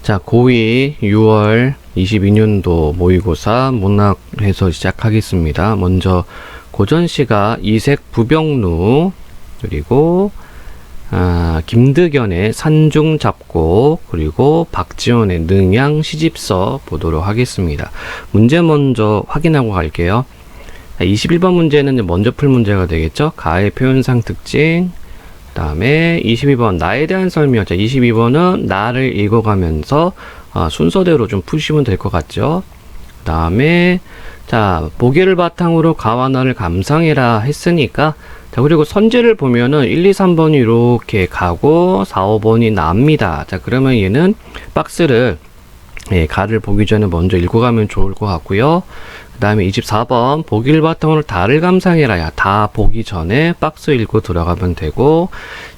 자, 고2 6월 22년도 모의고사 문학에서 시작하겠습니다. 먼저 고전시가 이색 부병루, 그리고 김득연의 산중잡곡, 그리고 박지원의 능양 시집서 보도록 하겠습니다. 문제 먼저 확인하고 갈게요. 21번 문제는 먼저 풀 문제가 되겠죠. 가의 표현상 특징, 그 다음에 22번 나에 대한 설명. 자, 22번은 나를 읽어가면서 순서대로 좀 푸시면 될 것 같죠. 그 다음에 자, 보기를 바탕으로 가와 나를 감상해라 했으니까, 자, 그리고 선지를 보면은 1, 2, 3번이 이렇게 가고 4, 5번이 납니다. 자, 그러면 얘는 박스를 가를 보기 전에 먼저 읽어가면 좋을 것 같고요. 그 다음에 24번 보기를 바탕으로 다를 감상해라. 야, 다 보기 전에 박스 읽고 들어가면 되고,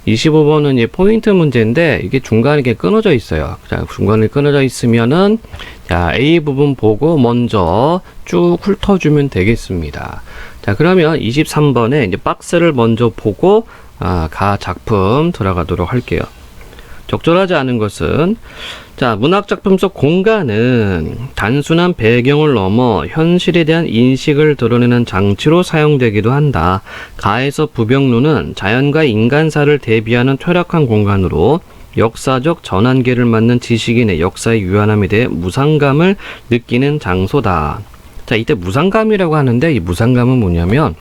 25번은 이 포인트 문제인데 이게 중간에 이렇게 끊어져 있어요. 자, 중간에 끊어져 있으면은 자, A 부분 보고 먼저 쭉 훑어주면 되겠습니다. 자, 그러면 23번에 이제 박스를 먼저 보고 가 작품 들어가도록 할게요. 적절하지 않은 것은, 자, 문학작품 속 공간은 단순한 배경을 넘어 현실에 대한 인식을 드러내는 장치로 사용되기도 한다. 가에서 부병루는 자연과 인간사를 대비하는 퇴락한 공간으로 역사적 전환기를 맞는 지식인의 역사의 유한함에 대해 무상감을 느끼는 장소다. 자, 이때 무상감이라고 하는데, 이 무상감은 뭐냐면,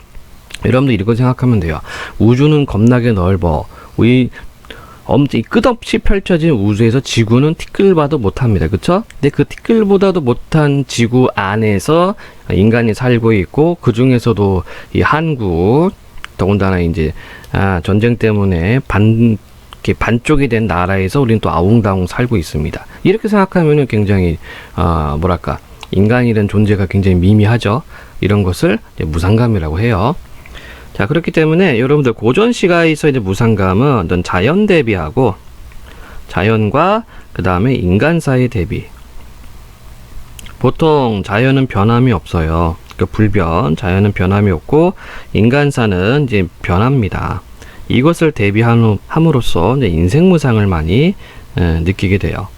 여러분들 이렇게 생각하면 돼요. 우주는 겁나게 넓어. 끝없이 펼쳐진 우주에서 지구는 티끌봐도 못합니다. 그쵸? 근데 그 티끌보다도 못한 지구 안에서 인간이 살고 있고, 그 중에서도 이 한국, 더군다나 이제 전쟁 때문에 반쪽이 된 나라에서 우리는 또 아웅다웅 살고 있습니다. 이렇게 생각하면은 굉장히 인간이라는 존재가 굉장히 미미하죠. 이런 것을 이제 무상감이라고 해요. 자, 그렇기 때문에 여러분들 고전시가에서 이제 무상감은 어떤 자연 대비하고, 자연과 그 다음에 인간 사이 대비. 보통 자연은 변함이 없어요. 그러니까 자연은 변함이 없고, 인간사는 이제 변합니다. 이것을 대비함으로써 이제 인생무상을 많이 느끼게 돼요.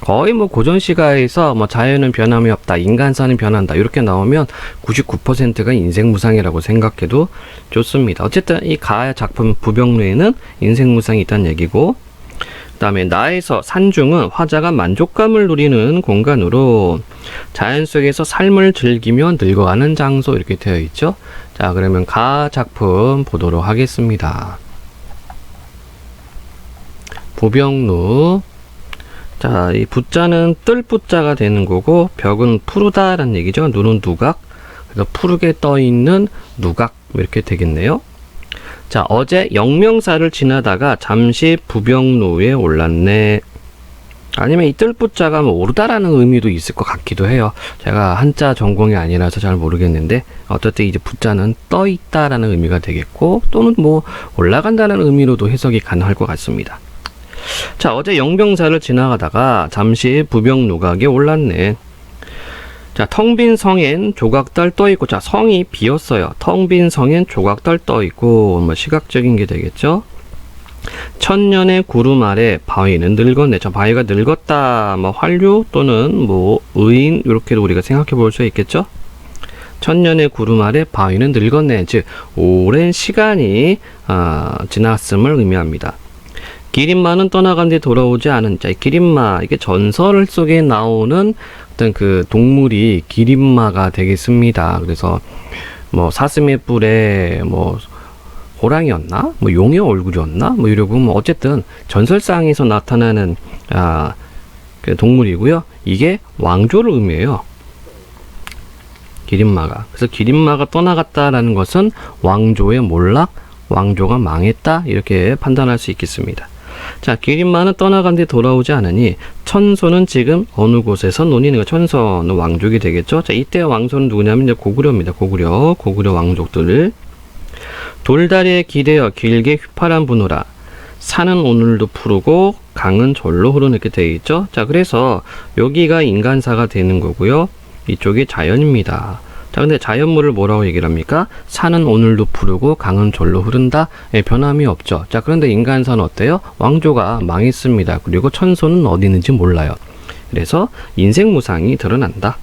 거의 고전시가에서 자연은 변함이 없다, 인간사는 변한다, 이렇게 나오면 99%가 인생무상이라고 생각해도 좋습니다. 어쨌든 이 가 작품 부병루에는 인생무상이 있다는 얘기고, 그 다음에 나에서 산중은 화자가 만족감을 누리는 공간으로 자연 속에서 삶을 즐기며 늙어가는 장소, 이렇게 되어 있죠. 자, 그러면 가 작품 보도록 하겠습니다. 부병루. 자, 이 부자는 뜰 부자가 되는 거고, 벽은 푸르다라는 얘기죠. 눈은 누각. 그래서 푸르게 떠 있는 누각, 이렇게 되겠네요. 자, 어제 영명사를 지나다가 잠시 부병루에 올랐네. 아니면 이 뜰 부자가 오르다라는 의미도 있을 것 같기도 해요. 제가 한자 전공이 아니라서 잘 모르겠는데, 어쨌든 이제 부자는 떠 있다라는 의미가 되겠고, 또는 올라간다는 의미로도 해석이 가능할 것 같습니다. 자, 어제 영병사를 지나가다가 잠시 부병루각에 올랐네. 자, 텅 빈 성엔 조각달 떠있고, 자, 성이 비었어요. 텅 빈 성엔 조각달 떠있고, 시각적인 게 되겠죠. 천년의 구름 아래 바위는 늙었네. 자, 바위가 늙었다. 환류 또는 의인, 이렇게도 우리가 생각해 볼 수 있겠죠. 천년의 구름 아래 바위는 늙었네. 즉, 오랜 시간이 지났음을 의미합니다. 기린마는 떠나간 뒤 돌아오지 않은 자, 기린마, 이게 전설 속에 나오는 어떤 그 동물이 기린마가 되겠습니다. 그래서 사슴의 뿔에 호랑이였나? 용의 얼굴이었나? 이러고 어쨌든 전설상에서 나타나는 그 동물이고요. 이게 왕조를 의미해요. 기린마가. 그래서 기린마가 떠나갔다라는 것은 왕조의 몰락, 왕조가 망했다, 이렇게 판단할 수 있겠습니다. 자, 기린마는 떠나간 뒤 돌아오지 않으니 천소는 지금 어느 곳에서 논의는 거. 천소는 왕족이 되겠죠. 자, 이때 왕소는 누구냐면 이제 고구려입니다. 고구려 왕족들. 돌다리에 기대어 길게 휘파람 부노라. 산은 오늘도 푸르고 강은 절로 흐르는, 이렇게 되어 있죠. 자, 그래서 여기가 인간사가 되는 거고요. 이쪽이 자연입니다. 자, 근데 자연물을 뭐라고 얘기를 합니까? 산은 오늘도 푸르고 강은 절로 흐른다. 예, 변함이 없죠. 자, 그런데 인간사는 어때요? 왕조가 망했습니다. 그리고 천소는 어디 있는지 몰라요. 그래서 인생무상이 드러난다.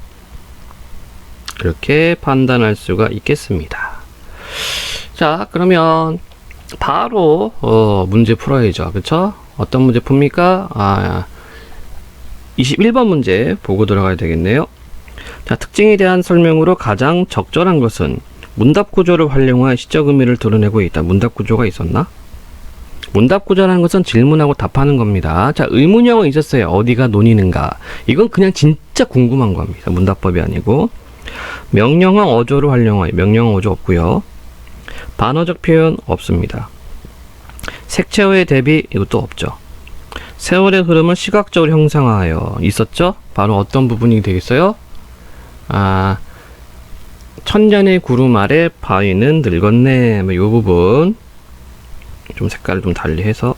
그렇게 판단할 수가 있겠습니다. 자, 그러면 바로 문제 풀어야죠. 그쵸? 어떤 문제 풉니까? 21번 문제 보고 들어가야 되겠네요. 자, 특징에 대한 설명으로 가장 적절한 것은 문답 구조를 활용한 시적 의미를 드러내고 있다. 문답 구조가 있었나? 문답 구조라는 것은 질문하고 답하는 겁니다. 자, 의문형은 있었어요. 어디가 논이는가? 이건 그냥 진짜 궁금한 겁니다. 문답법이 아니고. 명령형 어조를 활용하여 명령형 어조 없고요. 반어적 표현 없습니다. 색채와의 대비 이것도 없죠. 세월의 흐름을 시각적으로 형상화하여 있었죠? 바로 어떤 부분이 되겠어요? 천년의 구름 아래 바위는 늙었네. 이 부분 좀 색깔을 좀 달리해서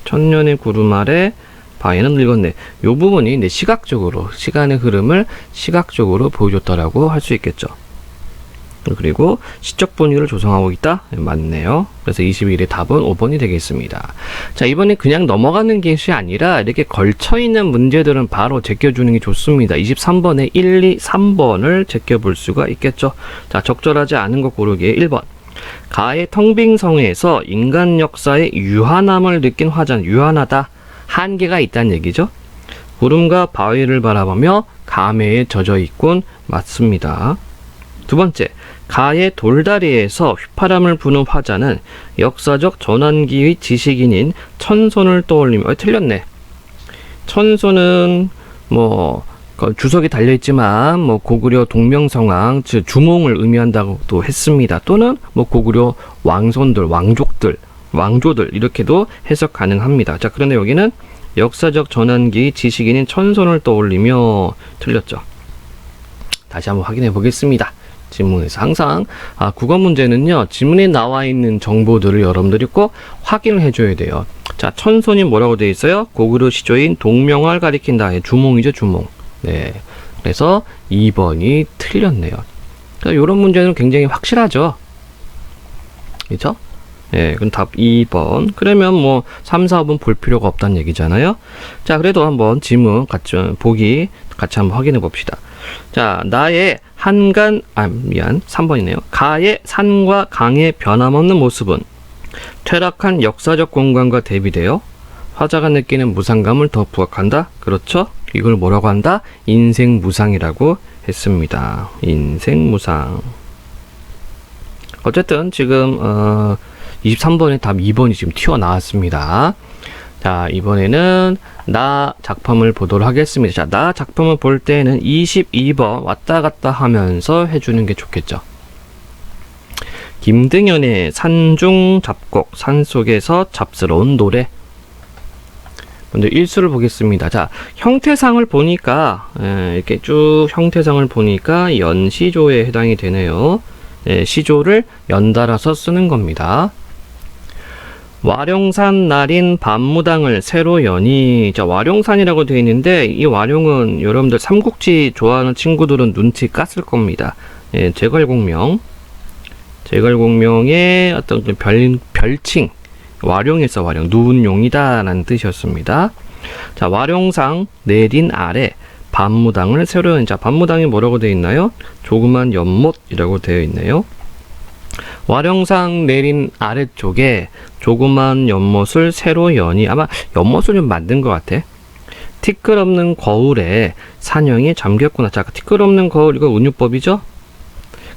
천년의 구름 아래 바위는 늙었네. 이 부분이 시각적으로 시간의 흐름을 시각적으로 보여줬다라고 할 수 있겠죠. 그리고 시적 분위기를 조성하고 있다? 맞네요. 그래서 21의 답은 5번이 되겠습니다. 자, 이번에 그냥 넘어가는 것이 아니라 이렇게 걸쳐있는 문제들은 바로 제껴주는 게 좋습니다. 23번에 1, 2, 3번을 제껴볼 수가 있겠죠. 자, 적절하지 않은 것 고르기에 1번. 가의 텅빙성에서 인간 역사의 유한함을 느낀 화자는 유한하다. 한계가 있다는 얘기죠. 구름과 바위를 바라보며 감회에 젖어 있군. 맞습니다. 두 번째, 가의 돌다리에서 휘파람을 부는 화자는 역사적 전환기의 지식인인 천손을 떠올리며 틀렸네. 천손은 주석이 달려있지만 고구려 동명성왕 즉 주몽을 의미한다고도 했습니다. 또는 고구려 왕손들, 왕조들 이렇게도 해석 가능합니다. 자, 그런데 여기는 역사적 전환기 지식인인 천손을 떠올리며 틀렸죠. 다시 한번 확인해 보겠습니다. 지문에서 항상 국어 문제는요, 지문에 나와 있는 정보들을 여러분들이 꼭 확인을 해줘야 돼요. 자, 천손이 뭐라고 되어 있어요? 고구려 시조인 동명화를 가리킨다. 주몽이죠, 주몽. 네, 그래서 2번이 틀렸네요. 이런 문제는 굉장히 확실하죠. 그렇죠? 네, 그럼 답 2번. 그러면 3, 4번 볼 필요가 없다는 얘기잖아요. 자, 그래도 한번 지문 보기 같이 한번 확인해 봅시다. 자, 나의 3번이네요. 가의 산과 강의 변함없는 모습은 퇴락한 역사적 공간과 대비되어 화자가 느끼는 무상감을 더 부각한다. 그렇죠? 이걸 뭐라고 한다? 인생무상이라고 했습니다. 인생무상. 어쨌든 지금 23번의 답 2번이 지금 튀어나왔습니다. 자, 이번에는 나 작품을 보도록 하겠습니다. 자, 나 작품을 볼 때는 22번 왔다 갔다 하면서 해주는 게 좋겠죠. 김등현의 산중 잡곡, 산속에서 잡스러운 노래. 먼저 일수를 보겠습니다. 자, 형태상을 보니까 이렇게 쭉 형태상을 보니까 연시조에 해당이 되네요. 시조를 연달아서 쓰는 겁니다. 와룡산 날인 밤무당을 새로 여니. 자, 와룡산이라고 되어 있는데 이 와룡은 여러분들 삼국지 좋아하는 친구들은 눈치 깠을 겁니다. 제갈공명의 어떤 별칭, 와룡에서 와룡, 누운 용이다 라는 뜻이었습니다. 자, 와룡상 내린 아래 밤무당을 새로 여니. 자, 밤무당이 뭐라고 되어 있나요? 조그만 연못이라고 되어 있네요. 와룡상 내린 아래쪽에 조그만 연못을 새로 여니. 아마 연못을 좀 만든 것 같아. 티끌없는 거울에 산영이 잠겼구나. 자, 티끌없는 거울, 이거 은유법이죠?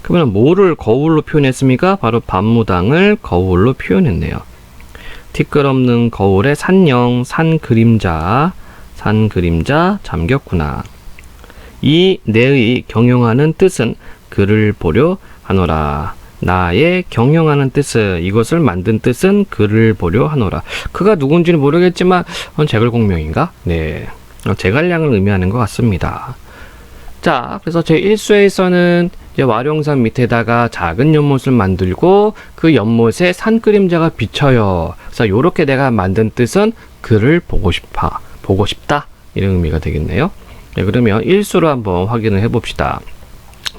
그러면 뭐를 거울로 표현했습니까? 바로 밤무당을 거울로 표현했네요. 티끌없는 거울에 산영, 산그림자 잠겼구나. 이 내의 경영하는 뜻은 그를 보려 하노라. 나의 경영하는 뜻은, 이것을 만든 뜻은 그를 보려 하노라. 그가 누군지는 모르겠지만 제갈공명인가? 네, 제갈량을 의미하는 것 같습니다. 자, 그래서 제1수에서는 이제 와룡산 밑에다가 작은 연못을 만들고 그 연못에 산그림자가 비쳐요. 그래서 요렇게 내가 만든 뜻은 그를 보고 싶다 이런 의미가 되겠네요. 네, 그러면 1수로 한번 확인을 해봅시다.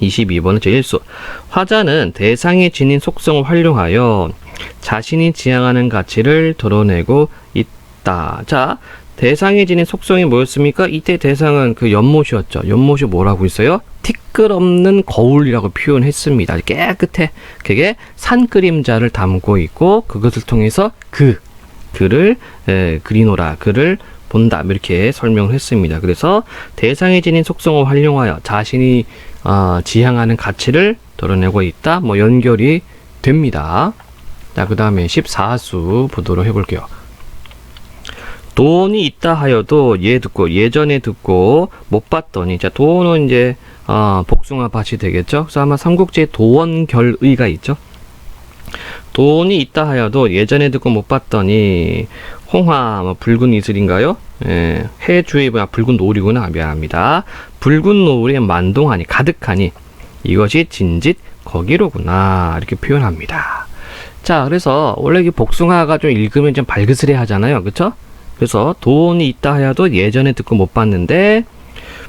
22번은 제1수. 화자는 대상이 지닌 속성을 활용하여 자신이 지향하는 가치를 드러내고 있다. 자, 대상이 지닌 속성이 뭐였습니까? 이때 대상은 그 연못이었죠. 연못이 뭐라고 있어요? 티끌없는 거울이라고 표현했습니다. 깨끗해. 그게 산 그림자를 담고 있고 그것을 통해서 그를 그리노라. 그를 본다. 이렇게 설명을 했습니다. 그래서 대상이 지닌 속성을 활용하여 자신이 지향하는 가치를 드러내고 있다. 뭐 연결이 됩니다. 자, 그 다음에 14수 보도록 해볼게요. 돈이 있다 하여도 예전에 듣고 못 봤더니, 자, 도는 이제 복숭아 밭이 되겠죠. 그래서 아마 삼국지에 도원결의가 있죠. 돈이 있다 하여도 예전에 듣고 못 봤더니 홍화 뭐 붉은 이슬인가요? 예, 해주의 붉은 노을이구나. 미안합니다. 붉은 노을에 만동하니 가득하니 이것이 진짓 거기로구나. 이렇게 표현합니다. 자, 그래서 원래 이 복숭아가 좀 읽으면 좀 발그스레 하잖아요. 그쵸? 그래서 돈이 있다 하여도 예전에 듣고 못 봤는데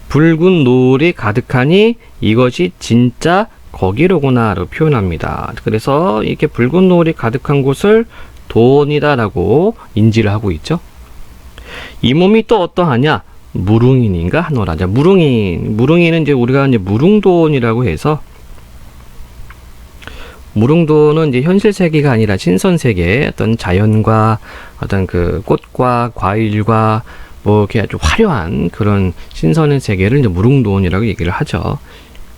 붉은 노을이 가득하니 이것이 진짜 거기로구나로 표현합니다. 그래서 이렇게 붉은 노을이 가득한 곳을 돈이다라고 인지를 하고 있죠. 이 몸이 또 어떠하냐? 무릉인인가 하노라. 자, 무릉인은 이제 우리가 이제 무릉돈이라고 해서, 무릉도는 이제 현실 세계가 아니라 신선 세계, 어떤 자연과 어떤 그 꽃과 과일과 뭐 이렇게 아주 화려한 그런 신선한 세계를 이제 무릉도원이라고 얘기를 하죠.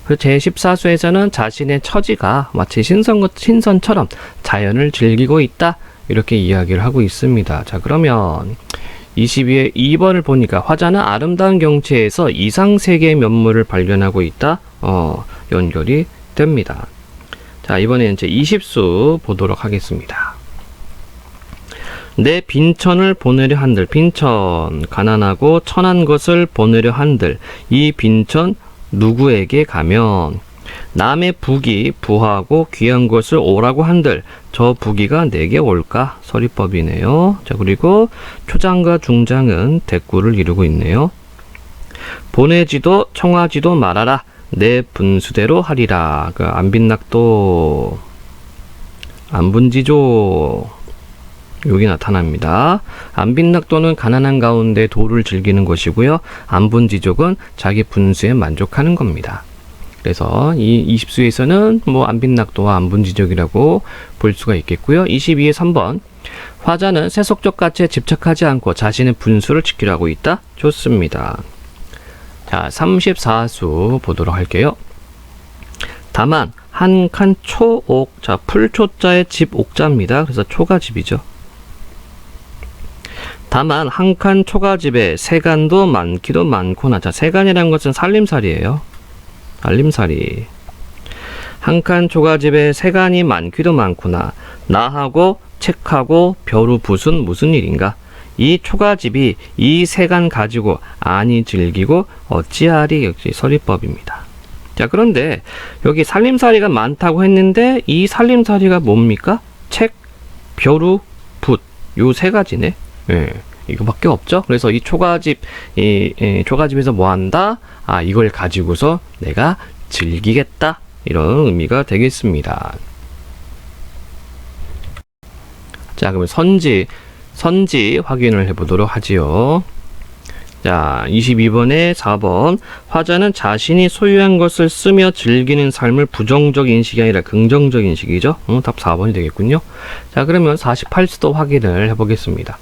그리고 제14수에서는 자신의 처지가 마치 신선처럼 자연을 즐기고 있다. 이렇게 이야기를 하고 있습니다. 자, 그러면 22의 2번을 보니까 화자는 아름다운 경치에서 이상세계의 면모를 발견하고 있다. 연결이 됩니다. 자, 이번에는 이제 20수 보도록 하겠습니다. 내 빈천을 보내려 한들, 빈천, 가난하고 천한 것을 보내려 한들, 이 빈천 누구에게 가면 남의 부귀 부하고 귀한 것을 오라고 한들 저 부귀가 내게 올까? 서리법이네요. 자, 그리고 초장과 중장은 대꾸를 이루고 있네요. 보내지도 청하지도 말아라. 내 분수대로 하리라. 그 안빈낙도 안분지조 여기 나타납니다. 안빈낙도는 가난한 가운데 도를 즐기는 것이고요. 안분지족은 자기 분수에 만족하는 겁니다. 그래서 이 20수에서는 뭐 안빈낙도와 안분지족이라고 볼 수가 있겠고요. 22의 3번. 화자는 세속적 가치에 집착하지 않고 자신의 분수를 지키려 하고 있다. 좋습니다. 자, 34수 보도록 할게요. 다만 한 칸 초옥, 자, 풀초자의 집 옥자입니다. 그래서 초가 집이죠. 다만 한 칸 초가집에 세간도 많기도 많구나. 자, 세간이라는 것은 살림살이에요. 살림살이. 한 칸 초가집에 세간이 많기도 많구나. 나하고 책하고 벼루 붓은 무슨 일인가? 이 초가집이 이 세간 가지고 아니 즐기고 어찌하리. 역시 서리법입니다. 자, 그런데 여기 살림살이가 많다고 했는데 이 살림살이가 뭡니까? 책, 벼루, 붓. 요 세 가지네. 예, 이거밖에 없죠. 그래서 이 초가집, 초가집에서 뭐 한다? 아, 이걸 가지고서 내가 즐기겠다. 이런 의미가 되겠습니다. 자, 그러면 선지 확인을 해보도록 하지요. 자, 22번에 4번. 화자는 자신이 소유한 것을 쓰며 즐기는 삶을 부정적 인식이 아니라 긍정적 인식이죠. 답 4번이 되겠군요. 자, 그러면 48수도 확인을 해보겠습니다.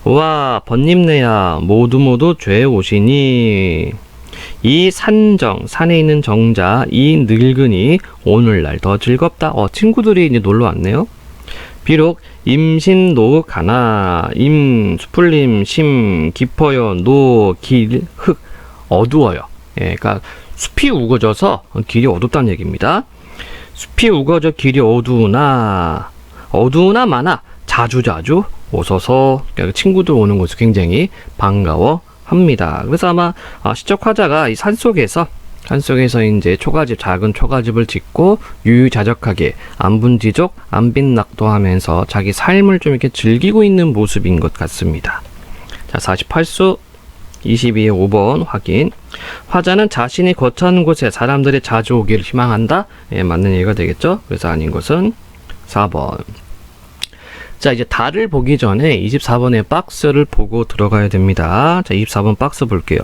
와, 번님네야 모두 죄 오시니 이 산에 있는 정자, 이 늙은이 오늘날 더 즐겁다. 친구들이 이제 놀러 왔네요. 비록 임신 가나 수풀림 심 깊어요 길 흙 어두워요. 예, 그러니까 숲이 우거져서 길이 어둡다는 얘기입니다. 숲이 우거져 길이 어두우나 많아 자주 오셔서 친구들 오는 것을 굉장히 반가워합니다. 그래서 아마 시적 화자가 이 산속에서 이제 작은 초가집을 짓고 유유자적하게 안분지족, 안빈낙도하면서 자기 삶을 좀 이렇게 즐기고 있는 모습인 것 같습니다. 자, 48수 22의 5번 확인. 화자는 자신이 거처하는 곳에 사람들이 자주 오기를 희망한다. 예, 맞는 얘기가 되겠죠? 그래서 아닌 것은 4번. 자, 이제 달을 보기 전에 24번의 박스를 보고 들어가야 됩니다. 자, 24번 박스 볼게요.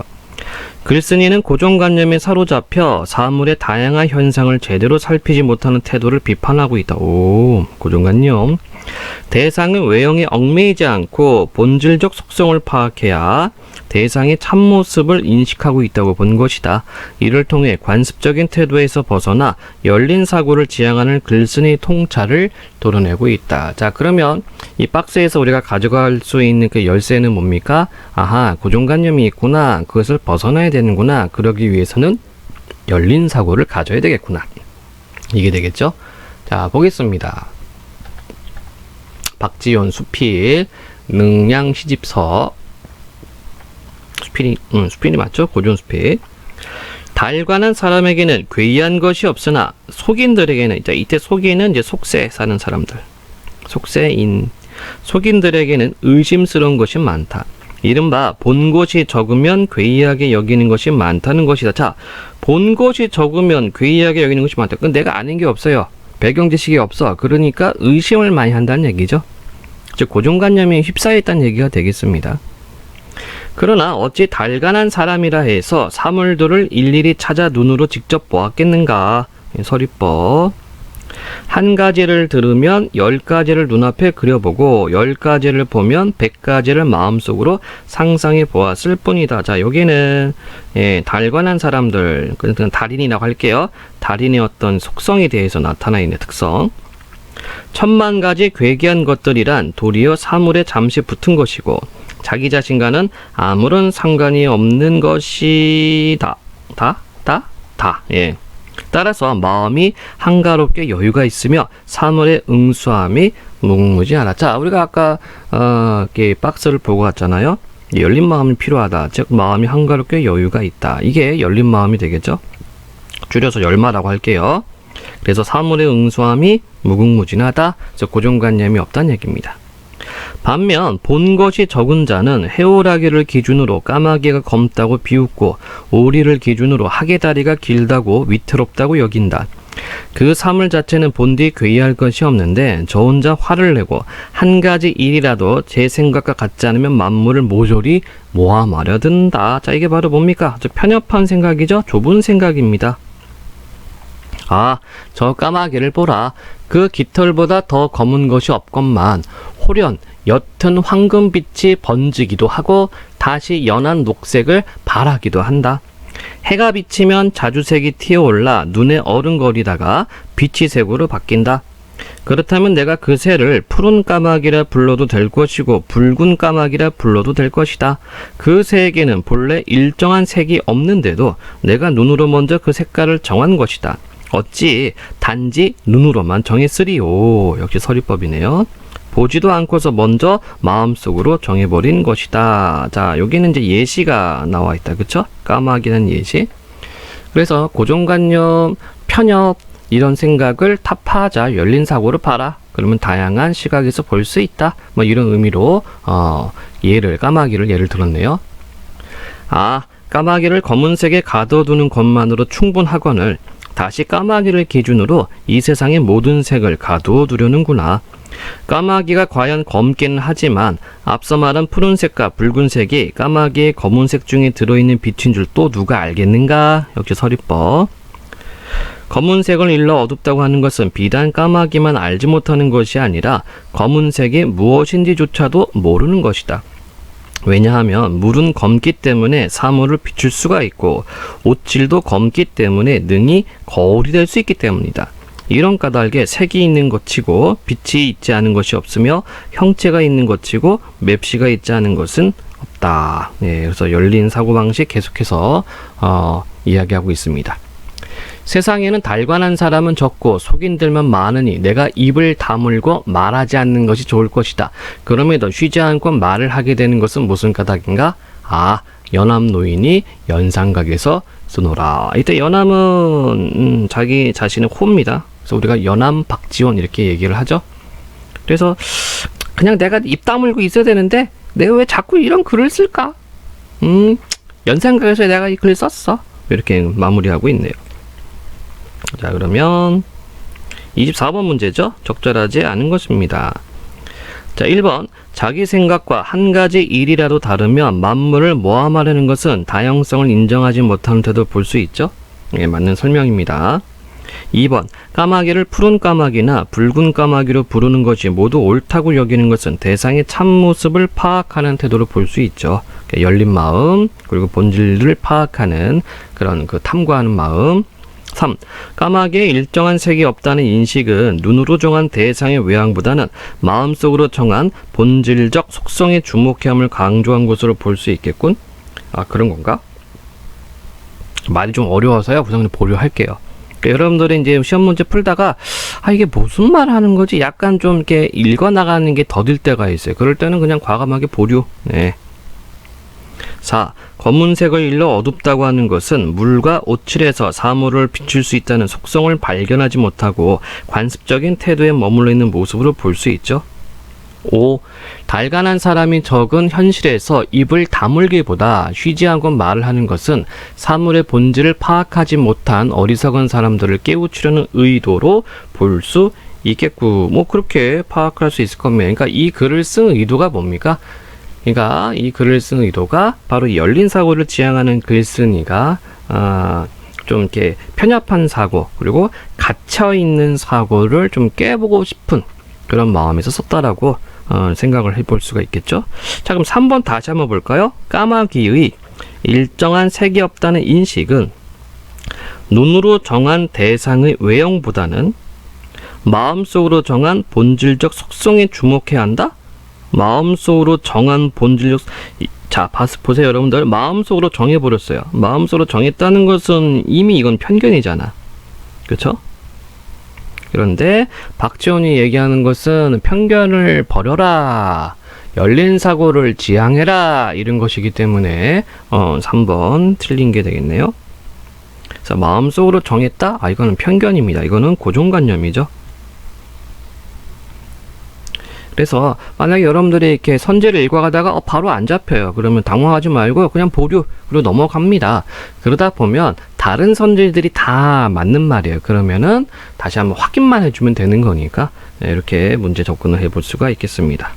글쓴이는 고정관념에 사로잡혀 사물의 다양한 현상을 제대로 살피지 못하는 태도를 비판하고 있다. 오, 고정관념. 대상은 외형에 얽매이지 않고 본질적 속성을 파악해야 대상의 참모습을 인식하고 있다고 본 것이다. 이를 통해 관습적인 태도에서 벗어나 열린 사고를 지향하는 글쓴이 통찰을 도려내고 있다. 자, 그러면 이 박스에서 우리가 가져갈 수 있는 그 열쇠는 뭡니까? 아하, 고정관념이 있구나. 그것을 벗어나야 되는구나. 그러기 위해서는 열린 사고를 가져야 되겠구나. 이게 되겠죠? 자, 보겠습니다. 박지원 수필 능량 시집서. 수필이 맞죠? 고전 수필. 달관한 사람에게는 괴이한 것이 없으나 속인들에게는, 이때 속인은 이제 속세 사는 사람들, 속세인, 속인들에게는 의심스러운 것이 많다. 이른바 본 것이 적으면 괴이하게 여기는 것이 많다는 것이다. 자, 본 것이 적으면 괴이하게 여기는 것이 많다. 그건 내가 아는 게 없어요. 배경 지식이 없어. 그러니까 의심을 많이 한다는 얘기죠. 즉 고정관념에 휩싸여 있다는 얘기가 되겠습니다. 그러나 어찌 달관한 사람이라 해서 사물들을 일일이 찾아 눈으로 직접 보았겠는가? 서리법. 한 가지를 들으면 10가지를 눈앞에 그려보고 10가지를 보면 100가지를 마음속으로 상상해 보았을 뿐이다. 자, 여기는 달관한 사람들, 그냥 달인이라고 할게요. 달인의 어떤 속성에 대해서 나타나 있는 특성. 10,000가지 괴기한 것들이란 도리어 사물에 잠시 붙은 것이고 자기 자신과는 아무런 상관이 없는 것이다. 예. 따라서 마음이 한가롭게 여유가 있으며 사물의 응수함이 무궁무진하다. 자, 우리가 아까 이렇게 박스를 보고 왔잖아요. 열린 마음이 필요하다. 즉 마음이 한가롭게 여유가 있다. 이게 열린 마음이 되겠죠. 줄여서 열마라고 할게요. 그래서 사물의 응수함이 무궁무진하다. 즉 고정관념이 없다는 얘기입니다. 반면 본 것이 적은 자는 해오라기를 기준으로 까마귀가 검다고 비웃고 오리를 기준으로 하계다리가 길다고 위태롭다고 여긴다. 그 사물 자체는 본디 괴이할 것이 없는데 저 혼자 화를 내고 한 가지 일이라도 제 생각과 같지 않으면 만물을 모조리 모아 마려든다. 자, 이게 바로 뭡니까? 편협한 생각이죠. 좁은 생각입니다. 아, 저 까마귀를 보라. 그 깃털보다 더 검은 것이 없건만 호련 옅은 황금빛이 번지기도 하고 다시 연한 녹색을 발하기도 한다. 해가 비치면 자주색이 튀어올라 눈에 어른거리다가 빛이 색으로 바뀐다. 그렇다면 내가 그 새를 푸른 까마귀라 불러도 될 것이고 붉은 까마귀라 불러도 될 것이다. 그 새에게는 본래 일정한 색이 없는데도 내가 눈으로 먼저 그 색깔을 정한 것이다. 어찌 단지 눈으로만 정했으리오. 역시 서리법이네요. 보지도 않고서 먼저 마음속으로 정해버린 것이다. 자, 여기는 이제 예시가 나와 있다. 그쵸? 까마귀는 예시. 그래서 고정관념, 편협 이런 생각을 타파하자. 열린 사고를 봐라. 그러면 다양한 시각에서 볼 수 있다. 뭐 이런 의미로 까마귀를 예를 들었네요. 아, 까마귀를 검은색에 가둬두는 것만으로 충분하거늘 다시 까마귀를 기준으로 이 세상의 모든 색을 가두어 두려는구나. 까마귀가 과연 검기는 하지만 앞서 말한 푸른색과 붉은색이 까마귀의 검은색 중에 들어있는 빛인 줄 또 누가 알겠는가? 역시 서리법. 검은색을 일러 어둡다고 하는 것은 비단 까마귀만 알지 못하는 것이 아니라 검은색이 무엇인지조차도 모르는 것이다. 왜냐하면 물은 검기 때문에 사물을 비출 수가 있고 옷질도 검기 때문에 능히 거울이 될 수 있기 때문이다. 이런 까닭에 색이 있는 것이고 빛이 있지 않은 것이 없으며 형체가 있는 것이고 맵시가 있지 않은 것은 없다. 네, 그래서 열린 사고방식 계속해서 이야기하고 있습니다. 세상에는 달관한 사람은 적고 속인들만 많으니 내가 입을 다물고 말하지 않는 것이 좋을 것이다. 그럼에도 쉬지 않고 말을 하게 되는 것은 무슨 까닭인가? 아, 연암 노인이 연상각에서 쓰노라. 이때 연암은 자기 자신의 호입니다. 그래서 우리가 연암 박지원 이렇게 얘기를 하죠. 그래서 그냥 내가 입 다물고 있어야 되는데 내가 왜 자꾸 이런 글을 쓸까? 연생각에서 내가 이 글 썼어. 이렇게 마무리하고 있네요. 자, 그러면 24번 문제죠. 적절하지 않은 것입니다. 자, 1번. 자기 생각과 한 가지 일이라도 다르면 만물을 모함하려는 것은 다양성을 인정하지 못하는 태도를 볼 수 있죠. 예, 맞는 설명입니다. 2번. 까마귀를 푸른 까마귀나 붉은 까마귀로 부르는 것이 모두 옳다고 여기는 것은 대상의 참모습을 파악하는 태도로 볼 수 있죠. 열린 마음, 그리고 본질을 파악하는 그런 그 탐구하는 마음. 3. 까마귀에 일정한 색이 없다는 인식은 눈으로 정한 대상의 외향보다는 마음속으로 정한 본질적 속성에 주목해야 함을 강조한 것으로 볼 수 있겠군. 아, 그런 건가? 말이 좀 어려워서요. 우선 보류할게요. 그러니까 여러분들이 이제 시험 문제 풀다가 이게 무슨 말 하는 거지? 약간 좀 이렇게 읽어 나가는 게 더딜 때가 있어요. 그럴 때는 그냥 과감하게 보류. 네. 4. 검은색을 일러 어둡다고 하는 것은 물과 오칠해서 사물을 비출 수 있다는 속성을 발견하지 못하고 관습적인 태도에 머물러 있는 모습으로 볼 수 있죠. 5. 달간한 사람이 적은 현실에서 입을 다물기보다 쉬지 않고 말을 하는 것은 사물의 본질을 파악하지 못한 어리석은 사람들을 깨우치려는 의도로 볼 수 있겠고, 뭐 그렇게 파악할 수 있을 겁니다. 그러니까 이 글을 쓴 의도가 뭡니까? 그러니까 이 글을 쓴 의도가 바로 이 열린 사고를 지향하는 글쓴이가 좀 이렇게 편협한 사고, 그리고 갇혀 있는 사고를 좀 깨보고 싶은 그런 마음에서 썼다라고 생각을 해볼 수가 있겠죠. 자, 그럼 3번 다시 한번 볼까요? 까마귀의 일정한 색이 없다는 인식은 눈으로 정한 대상의 외형보다는 마음속으로 정한 본질적 속성에 주목해야 한다? 마음속으로 정한 본질적, 자, 보세요 여러분들. 마음속으로 정해버렸어요. 마음속으로 정했다는 것은 이미 이건 편견이잖아. 그쵸? 그런데 박지원이 얘기하는 것은 편견을 버려라, 열린 사고를 지향해라, 이런 것이기 때문에 3번 틀린 게 되겠네요. 그래서 마음속으로 정했다? 이거는 편견입니다. 이거는 고정관념이죠. 그래서 만약에 여러분들이 이렇게 선제를 읽어가다가 바로 안 잡혀요. 그러면 당황하지 말고 그냥 보류, 그리고 넘어갑니다. 그러다 보면 다른 선제들이 다 맞는 말이에요. 그러면은 다시 한번 확인만 해주면 되는 거니까 이렇게 문제 접근을 해볼 수가 있겠습니다.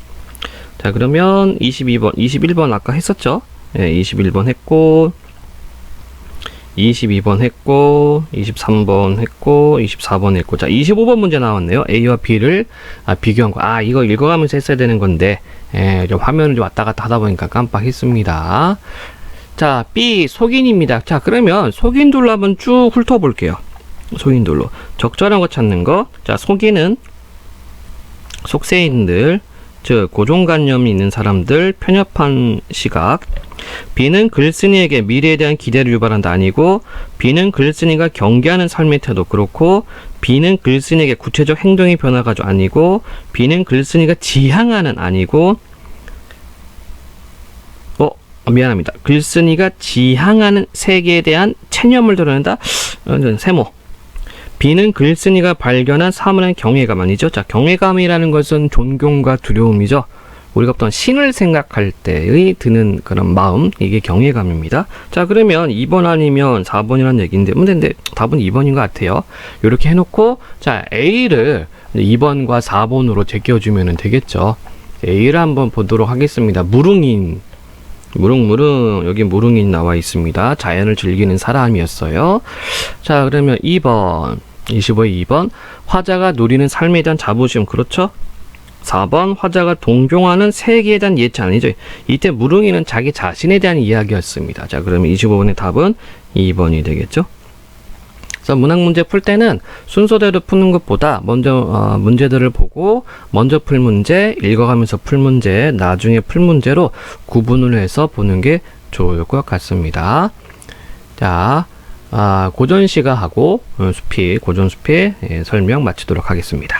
자, 그러면 21번 아까 했었죠. 21번 했고, 22번 했고, 23번 했고, 24번 했고, 자, 25번 문제 나왔네요. A와 B를 비교한 거. 이거 읽어가면서 했어야 되는 건데, 좀 화면을 왔다 갔다 하다 보니까 깜빡했습니다. 자, B 속인입니다. 자, 그러면 속인돌로 한번 쭉 훑어볼게요. 속인돌로 적절한 거 찾는 거. 자, 속인은 속세인들, 즉 고정관념이 있는 사람들, 편협한 시각. B는 글쓴이에게 미래에 대한 기대를 유발한다 아니고, B는 글쓴이가 경계하는 삶의 태도, 그렇고 B는 글쓴이에게 구체적 행동의 변화가 아니고, B는 글쓴이가 지향하는 아니고, 미안합니다. 글쓴이가 지향하는 세계에 대한 체념을 드러낸다? 세모. B는 글쓴이가 발견한 사물의 경외감 아니죠? 자, 경외감이라는 것은 존경과 두려움이죠. 우리가 어떤 신을 생각할 때의 드는 그런 마음, 이게 경외감입니다. 자, 그러면 2번 아니면 4번이라는 얘기인데, 근데 답은 2번인 것 같아요. 이렇게 해놓고, 자, A를 2번과 4번으로 제껴주면 되겠죠. A를 한번 보도록 하겠습니다. 무릉인. 무릉무릉, 여기 무릉인 나와 있습니다. 자연을 즐기는 사람이었어요. 자, 그러면 2번, 25의 2번, 화자가 누리는 삶에 대한 자부심, 그렇죠? 4번, 화자가 동경하는 세계에 대한 예찬, 아니죠? 이때 무릉이는 자기 자신에 대한 이야기였습니다. 자, 그러면 25번의 답은 2번이 되겠죠? 그래서 문학 문제 풀 때는 순서대로 푸는 것보다 먼저 문제들을 보고 먼저 풀 문제, 읽어가면서 풀 문제, 나중에 풀 문제로 구분을 해서 보는 게 좋을 것 같습니다. 자, 고전시가하고 수필, 고전수필 설명 마치도록 하겠습니다.